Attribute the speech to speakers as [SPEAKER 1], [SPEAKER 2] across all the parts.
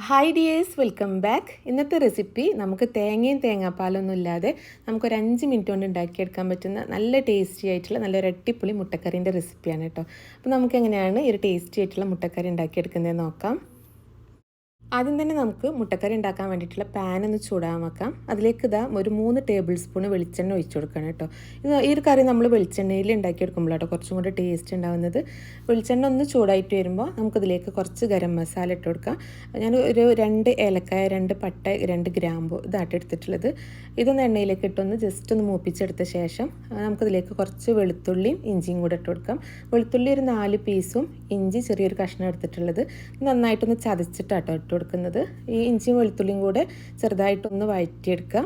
[SPEAKER 1] Hi dears, welcome back. ഇന്നത്തെ recipe നമുക്ക് തേങ്ങയും തേങ്ങാപ്പാലൊന്നും ഇല്ലാതെ നമുക്കൊരു 5 മിനിറ്റ് കൊണ്ട് ഉണ്ടാക്കിയെടുക്കാൻ പറ്റുന്ന നല്ല ടേസ്റ്റി ആയിട്ടുള്ള നല്ലൊരു അടിപൊളി മുട്ടക്കറീൻ്റെ റെസിപ്പിയാണ് കേട്ടോ. അപ്പോൾ നമുക്ക് എങ്ങനെയാണ് ഈ ഒരു ടേസ്റ്റി ആയിട്ടുള്ള മുട്ടക്കറി ഉണ്ടാക്കിയെടുക്കുന്നത് നോക്കാം. ആദ്യം തന്നെ നമുക്ക് മുട്ടക്കറി ഉണ്ടാക്കാൻ വേണ്ടിയിട്ടുള്ള പാൻ ഒന്ന് ചൂടാൻ വെക്കാം. അതിലേക്ക് ഒരു 3 ടേബിൾ സ്പൂൺ വെളിച്ചെണ്ണ ഒഴിച്ചു കൊടുക്കണം കേട്ടോ. ഈ ഒരു കറി നമ്മൾ വെളിച്ചെണ്ണയിൽ ഉണ്ടാക്കിയെടുക്കുമ്പോഴാട്ടോ കുറച്ചും കൂടി ടേസ്റ്റ് ഉണ്ടാകുന്നത്. വെളിച്ചെണ്ണ ഒന്ന് ചൂടായിട്ട് വരുമ്പോൾ നമുക്കതിലേക്ക് കുറച്ച് ഗരം മസാല ഇട്ട് കൊടുക്കാം. ഞാൻ ഒരു 2 ഏലക്കായ, 2 പട്ട, 2 ഗ്രാമ്പു ഇതായിട്ട് എടുത്തിട്ടുള്ളത്. ഇതൊന്ന് എണ്ണയിലേക്ക് ഇട്ടൊന്ന് ജസ്റ്റ് ഒന്ന് മൂപ്പിച്ചെടുത്ത ശേഷം നമുക്കതിലേക്ക് കുറച്ച് വെളുത്തുള്ളിയും ഇഞ്ചിയും കൂടെ ഇട്ട് കൊടുക്കാം. വെളുത്തുള്ളി ഒരു 4 പീസും ഇഞ്ചി ചെറിയൊരു കഷ്ണം എടുത്തിട്ടുള്ളത് നന്നായിട്ടൊന്ന് ചതച്ചിട്ടാട്ടോ ഇട്ട് കൊടുക്കുന്നത്. ഈ ഇഞ്ചിയും വെളുത്തുള്ളിയും കൂടെ ചെറുതായിട്ടൊന്ന് വഴറ്റിയെടുക്കാം.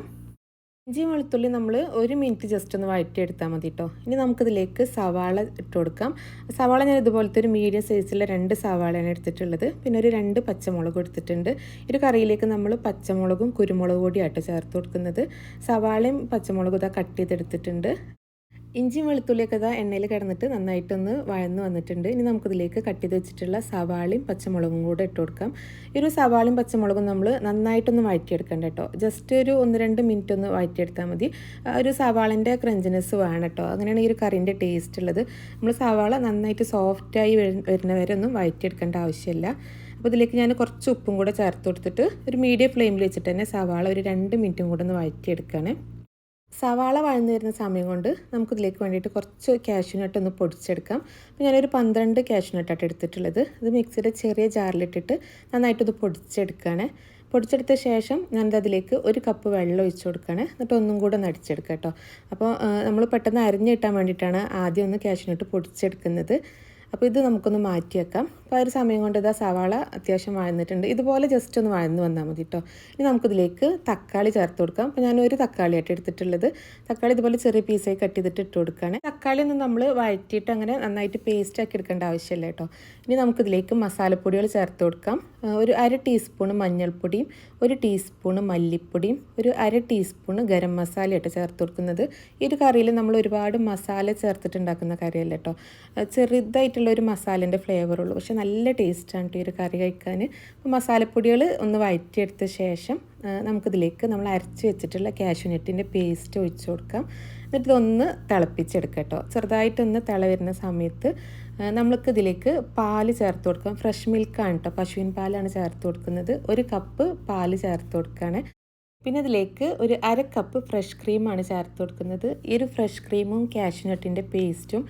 [SPEAKER 1] ഇഞ്ചിയും വെളുത്തുള്ളി നമ്മൾ 1 മിനിറ്റ് ജസ്റ്റ് ഒന്ന് വഴറ്റിയെടുത്താൽ മതി കേട്ടോ. ഇനി നമുക്കിതിലേക്ക് സവാള ഇട്ട് കൊടുക്കാം. സവാള ഞാൻ ഇതുപോലത്തെ ഒരു മീഡിയം സൈസിലെ 2 സവാളയാണ് എടുത്തിട്ടുള്ളത്. പിന്നെ ഒരു 2 പച്ചമുളക് എടുത്തിട്ടുണ്ട്. ഈ ഒരു കറിയിലേക്ക് നമ്മൾ പച്ചമുളകും കുരുമുളക് പൊടിയായിട്ട് ചേർത്ത് കൊടുക്കുന്നത്. സവാളയും പച്ചമുളകും ഇതാ കട്ട് ചെയ്തെടുത്തിട്ടുണ്ട്. ഇഞ്ചിയും വെളുത്തുള്ളിയൊക്കെ എണ്ണയിൽ കിടന്നിട്ട് നന്നായിട്ടൊന്ന് വഴന്ന് വന്നിട്ടുണ്ട്. ഇനി നമുക്കിതിലേക്ക് കട്ട് ചെയ്ത് വെച്ചിട്ടുള്ള സവാളയും പച്ചമുളകും കൂടെ ഇട്ട് കൊടുക്കാം. ഈ ഒരു സവാളയും പച്ചമുളകും നമ്മൾ നന്നായിട്ടൊന്ന് വഴറ്റിയെടുക്കണ്ട കേട്ടോ. ജസ്റ്റ് ഒരു 1-2 മിനിറ്റ് ഒന്ന് വഴറ്റിയെടുത്താൽ മതി. ഒരു സവാളിൻ്റെ ക്രഞ്ചിനെസ് വേണം കേട്ടോ. അങ്ങനെയാണ് ഈ ഒരു കറിൻ്റെ ടേസ്റ്റ് ഉള്ളത്. നമ്മൾ സവാള നന്നായിട്ട് സോഫ്റ്റായി വരുന്ന വരെ ഒന്നും വഴറ്റിയെടുക്കേണ്ട ആവശ്യമില്ല. അപ്പോൾ ഇതിലേക്ക് ഞാൻ കുറച്ച് ഉപ്പും കൂടെ ചേർത്ത് കൊടുത്തിട്ട് ഒരു മീഡിയം ഫ്ലെയിമിൽ വെച്ചിട്ട് തന്നെ സവാള ഒരു 2 മിനിറ്റും കൂടെ ഒന്ന് വഴറ്റിയെടുക്കുകയാണ്. സവാള വഴന്നു വരുന്ന സമയം കൊണ്ട് നമുക്കിതിലേക്ക് വേണ്ടിയിട്ട് കുറച്ച് കാഷ്യൂനട്ട് ഒന്ന് പൊടിച്ചെടുക്കാം. അപ്പോൾ ഞാനൊരു 12 കാഷ്യൂനട്ടായിട്ട് എടുത്തിട്ടുള്ളത്. ഇത് മിക്സിയുടെ ചെറിയ ജാറിലിട്ടിട്ട് നന്നായിട്ടൊന്ന് പൊടിച്ചെടുക്കുകയാണ്. പൊടിച്ചെടുത്ത ശേഷം ഞാനത് അതിലേക്ക് 1 കപ്പ് വെള്ളം ഒഴിച്ച് കൊടുക്കുകയാണ്. എന്നിട്ട് ഒന്നും കൂടെ ഒന്ന് അടിച്ചെടുക്കാം കേട്ടോ. അപ്പോൾ നമ്മൾ പെട്ടെന്ന് അരിഞ്ഞ് കിട്ടാൻ വേണ്ടിയിട്ടാണ് ആദ്യം ഒന്ന് കാഷ്യൂനട്ട് പൊടിച്ചെടുക്കുന്നത്. അപ്പോൾ ഇത് നമുക്കൊന്ന് മാറ്റി വെക്കാം. അപ്പോൾ ആ ഒരു സമയം കൊണ്ട് സവാള അത്യാവശ്യം വഴന്നിട്ടുണ്ട്. ഇതുപോലെ ജസ്റ്റ് ഒന്ന് വഴന്ന് വന്നാൽ മതി കേട്ടോ. ഇനി നമുക്കിതിലേക്ക് തക്കാളി ചേർത്ത് കൊടുക്കാം. അപ്പോൾ ഞാൻ 1 തക്കാളിയായിട്ട് എടുത്തിട്ടുള്ളത്. തക്കാളി ഇതുപോലെ ചെറിയ പീസായി കട്ട് ചെയ്തിട്ട് ഇട്ട് കൊടുക്കുകയാണ്. തക്കാളി ഒന്നും നമ്മൾ വഴറ്റിയിട്ട് അങ്ങനെ നന്നായിട്ട് പേസ്റ്റ് ആക്കി എടുക്കേണ്ട ആവശ്യമില്ല കേട്ടോ. ഇനി നമുക്കിതിലേക്ക് മസാലപ്പൊടികൾ ചേർത്ത് കൊടുക്കാം. ഒരു 1/2 ടീസ്പൂൺ മഞ്ഞൾപ്പൊടിയും 1 ടീസ്പൂൺ മല്ലിപ്പൊടിയും ഒരു 1/2 ടീസ്പൂൺ ഗരം മസാലയായിട്ട് ചേർത്ത് കൊടുക്കുന്നത്. ഈ ഒരു കറിയിൽ നമ്മൾ ഒരുപാട് മസാല ചേർത്തിട്ടുണ്ടാക്കുന്ന കറിയല്ല കേട്ടോ. ചെറുതായിട്ടുള്ള ഒരു മസാലേൻ്റെ ഫ്ലേവറുള്ളൂ. പക്ഷെ നല്ല ടേസ്റ്റാണ് കേട്ടോ ഈ ഒരു കറി കഴിക്കാൻ. അപ്പോൾ മസാലപ്പൊടികൾ ഒന്ന് വഴറ്റിയെടുത്ത ശേഷം നമുക്കിതിലേക്ക് നമ്മൾ അരച്ച് വെച്ചിട്ടുള്ള കാഷ്യൂനട്ടിൻ്റെ പേസ്റ്റ് ഒഴിച്ച് കൊടുക്കാം. എന്നിട്ട് ഇതൊന്ന് തിളപ്പിച്ചെടുക്കാം കേട്ടോ. ചെറുതായിട്ടൊന്ന് തിള വരുന്ന സമയത്ത് നമ്മൾക്കിതിലേക്ക് പാല് ചേർത്ത് കൊടുക്കാം. ഫ്രഷ് മിൽക്കാണ് കേട്ടോ, പശുവിൻ പാലാണ് ചേർത്ത് കൊടുക്കുന്നത്. 1 കപ്പ് പാല് ചേർത്ത് കൊടുക്കുകയാണ്. പിന്നെ ഇതിലേക്ക് ഒരു 1/2 കപ്പ് ഫ്രഷ് ക്രീമാണ് ചേർത്ത് കൊടുക്കുന്നത്. ഈ ഒരു ഫ്രഷ് ക്രീമും കാഷ്യൂനട്ടിൻ്റെ പേസ്റ്റും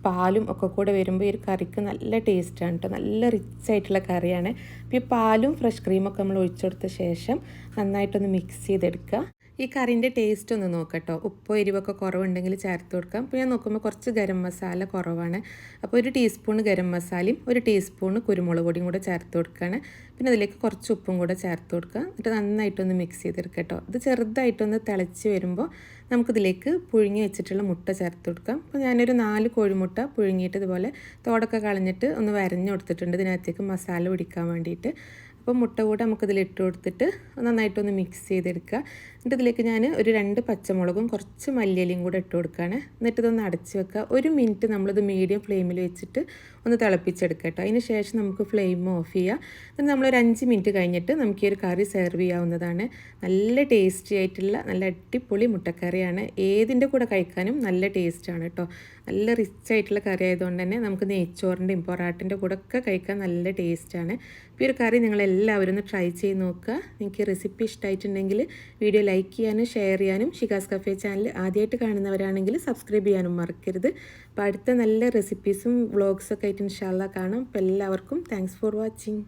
[SPEAKER 1] പാലും ഒക്കെ കൂടെ വരുമ്പോൾ ഈ ഒരു കറിക്ക് നല്ല ടേസ്റ്റാണ് കേട്ടോ. നല്ല റിച്ച് ആയിട്ടുള്ള കറിയാണ്. അപ്പോൾ ഈ പാലും ഫ്രഷ് ക്രീമൊക്കെ നമ്മൾ ഒഴിച്ചു കൊടുത്ത ശേഷം നന്നായിട്ടൊന്ന് മിക്സ് ചെയ്തെടുക്കുക. ഈ കറിൻ്റെ ടേസ്റ്റ് ഒന്ന് നോക്കട്ടോ. ഉപ്പോ എരിവൊക്കെ കുറവുണ്ടെങ്കിൽ ചേർത്ത് കൊടുക്കാം. അപ്പോൾ ഞാൻ നോക്കുമ്പോൾ കുറച്ച് ഗരം മസാല കുറവാണ്. അപ്പോൾ 1 ടീസ്പൂൺ ഗരം മസാലയും 1 ടീസ്പൂൺ കുരുമുളക് പൊടിയും കൂടെ ചേർത്ത് കൊടുക്കുകയാണ്. പിന്നെ അതിലേക്ക് കുറച്ച് ഉപ്പും കൂടെ ചേർത്ത് കൊടുക്കുക. എന്നിട്ട് നന്നായിട്ടൊന്ന് മിക്സ് ചെയ്തെടുക്കുക കേട്ടോ. ഇത് ചെറുതായിട്ടൊന്ന് തിളച്ച് വരുമ്പോൾ നമുക്കിതിലേക്ക് പുഴുങ്ങി വെച്ചിട്ടുള്ള മുട്ട ചേർത്ത് കൊടുക്കാം. അപ്പോൾ ഞാനൊരു 4 കോഴിമുട്ട പുഴുങ്ങിയിട്ട് ഇതുപോലെ തോടൊക്കെ കളഞ്ഞിട്ട് ഒന്ന് വരഞ്ഞ് കൊടുത്തിട്ടുണ്ട് ഇതിനകത്തേക്ക് മസാല പിടിക്കാൻ വേണ്ടിയിട്ട്. അപ്പോൾ മുട്ട കൂടെ നമുക്കിതിൽ ഇട്ട് കൊടുത്തിട്ട് നന്നായിട്ടൊന്ന് മിക്സ് ചെയ്തെടുക്കുക. എന്നിട്ട് ഇതിലേക്ക് ഞാൻ ഒരു 2 പച്ചമുളകും കുറച്ച് മല്ലിയിലയും കൂടെ ഇട്ട് കൊടുക്കുകയാണ്. എന്നിട്ട് ഇതൊന്ന് അടച്ച് വെക്കുക. 1 മിനിറ്റ് നമ്മളിത് മീഡിയം ഫ്ലെയിമിൽ വെച്ചിട്ട് ഒന്ന് തിളപ്പിച്ചെടുക്കുക കേട്ടോ. അതിന് ശേഷം നമുക്ക് ഫ്ലെയിം ഓഫ് ചെയ്യുക. എന്നിട്ട് നമ്മളൊരു 5 മിനിറ്റ് കഴിഞ്ഞിട്ട് നമുക്ക് ഈ ഒരു കറി സെർവ് ചെയ്യാവുന്നതാണ്. നല്ല ടേസ്റ്റി ആയിട്ടുള്ള നല്ല അടിപൊളി മുട്ടക്കറിയാണ്. ഏതിൻ്റെ കൂടെ കഴിക്കാനും നല്ല ടേസ്റ്റാണ് കേട്ടോ. നല്ല റിച്ച് ആയിട്ടുള്ള കറി ആയതുകൊണ്ട് തന്നെ നമുക്ക് നെയ്ച്ചോറിൻ്റെയും പൊറാട്ടിൻ്റെ കൂടെ ഒക്കെ കഴിക്കാൻ നല്ല ടേസ്റ്റാണ്. ഇപ്പോൾ ഈ ഒരു കറി നിങ്ങളെല്ലാവരും ഒന്ന് ട്രൈ ചെയ്ത് നോക്കുക. നിങ്ങൾക്ക് റെസിപ്പി ഇഷ്ടമായിട്ടുണ്ടെങ്കിൽ വീഡിയോ ലൈക്ക് ചെയ്യാനും ഷെയർ ചെയ്യാനും ഷിക്കാസ് കഫേ ചാനൽ ആദ്യമായിട്ട് കാണുന്നവരാണെങ്കിൽ സബ്സ്ക്രൈബ് ചെയ്യാനും മറക്കരുത്. അപ്പോൾ അടുത്ത നല്ല റെസിപ്പീസും വ്ളോഗ്സൊക്കെ ആയിട്ട് ഇൻഷാ അല്ലാഹ് കാണാം. അപ്പോൾ എല്ലാവർക്കും താങ്ക്സ് ഫോർ വാച്ചിങ്.